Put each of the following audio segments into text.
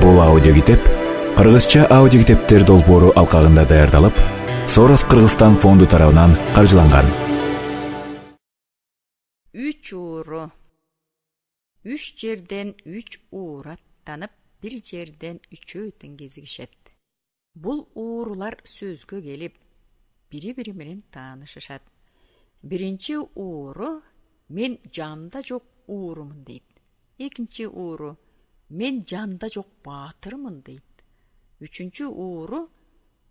Бул аудиокитеп кыргызча аудиокитептер долбоору алкагында даярдалып, Сорос Кыргызстан фонду тарабынан каржыланган. 3 ууру. 3 жерден 3 уур аттанып, бир жерден үчөөтөн кезигишет. Бул уурулар сөзгө келип, бири-бири менен таанышышат. Биринчи ууру мен жанда жок уурумун дейт. Экинчи ууру мен жанда жок баатырмын дейт. Үчүнчү ууру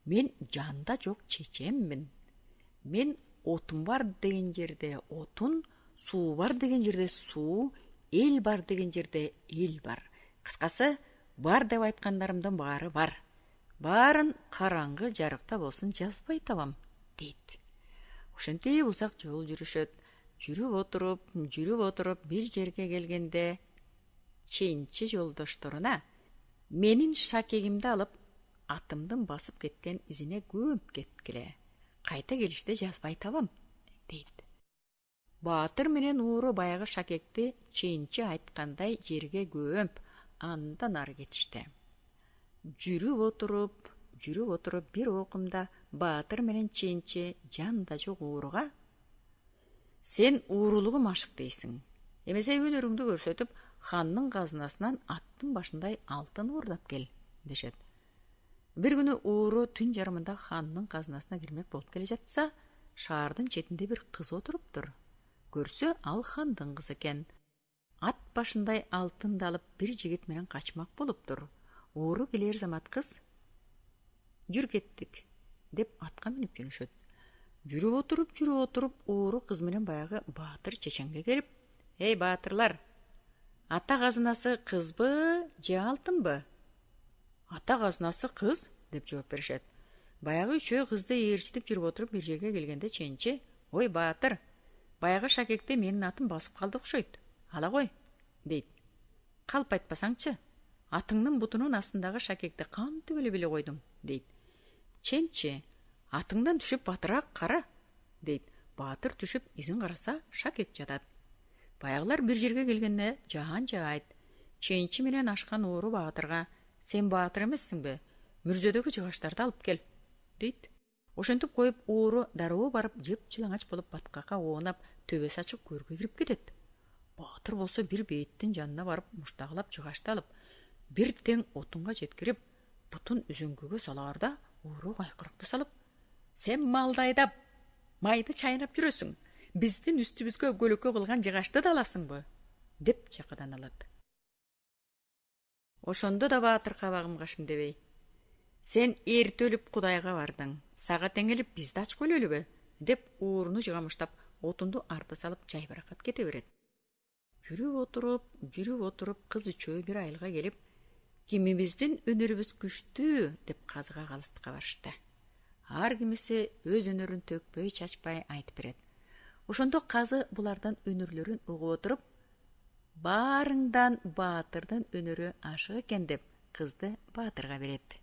мен жанда жок чечеммин. Мен отун бар деген жерде отун, суу бар деген жерде суу, эл бар деген жерде эл бар. Кыскасы, бар деп айткандарымдын баары бар. Баарын караңгы жарыкта болсун жазбай табам, дейт. Ошентип узак жол жүрүшөт. Жүрүп отуруп бир жерге келгенде чейинчи жолдошторуна менин шакегимди алып, атымдын басып кеткен изине көмүп кеткиле. Кайта келиште жазбай табам, дейт. Баатыр менен ууру баягы шакекти чейинчи айткандай жерге көмүп, андан ары кетишти. Жүрүп отуруп бир окумда баатыр менен чейинчи жанда жок ууруга: "Сен уурулугум ашык дейсиң. Эмесе өнөрүңдү көрсөтүп, хандын казынасынан аттын башындай алтын уурдап кел", дешет. Бир күнү ууру түн жарымында хандын казынасына кирмек болуп келе жатса, шаардын четинде бир кыз отуруптур. Көрсө, ал хандын кызы экен. Ат башындай алтынды алып бир жигит менен качмак болуптур. Ууру келер замат кыз: "Жүр кеттик", деп атка минип жөнөшөт. Жүрүп отуруп, ууру кыз менен баягы баатыр чеченге келип: "Эй баатырлар, ата казынасы кызбы же алтынбы?" "Ата казынасы кыз", деп жооп беришет. Баягы үчөө кызды ээрчитип жүрүп отуруп бир жерге келгенде чейинчи: "Ой баатыр, баягы шакекти менин атым басып калды окшойт. Ала кой", дейт. "Калп айтпасаңчы, атыңдын бутунун астындагы шакекти кантип эле биле койдуң", дейт. "Ченчи, атыңдан түшүп батыраак кара", дейт. Баатыр түшүп изин караса, шакек жатат. Баягылар бир жерге келгенде жаан жаайт. Чейинчи менен ашкан ууру баатырга: "Сен баатыр эмессиңби? Мүрзөдөгү жыгаштарды алып кел", дейт. Ошентип коюп, ууру дароо барып жыпжылаңач болуп баткакка оонап, төбөсү ачык көргө кирип кетет. Баатыр болсо бир бейиттин жанына барып муштагылап жыгашты алып, бир тең отунга жеткирип, бутун үзөңгүгө салаарда, ууру кайкырыкты салып: "Сен малды айдап, майды чайнап жүрөсүң. Биздин үстүбүзгө көлөкө кылган жыгашты да аласыңбы?" деп чакадан алат. Ошондо да баатыр кабагым кашым дебей: "Сен эрте өлүп Кудайга бардың. Сага теңелип бизди ач өлүбү?" деп ууруну жыгамыштап, отунду арты салып жайбаракат кете берет. Жүрүп отуруп кыз үчөө бир айылга келип, "Кимибиздин өнөрүбүз күчтүү" деп казыга калыстыкка барышты. Ар кимиси өз өнөрүн төкпөй чачпай айтып берет. Ошондо казы булардан өнөрлөрүн угуп отуруп: "Баарыңдан баатырдын өнөрү ашык экен" деп кызды баатырга берет.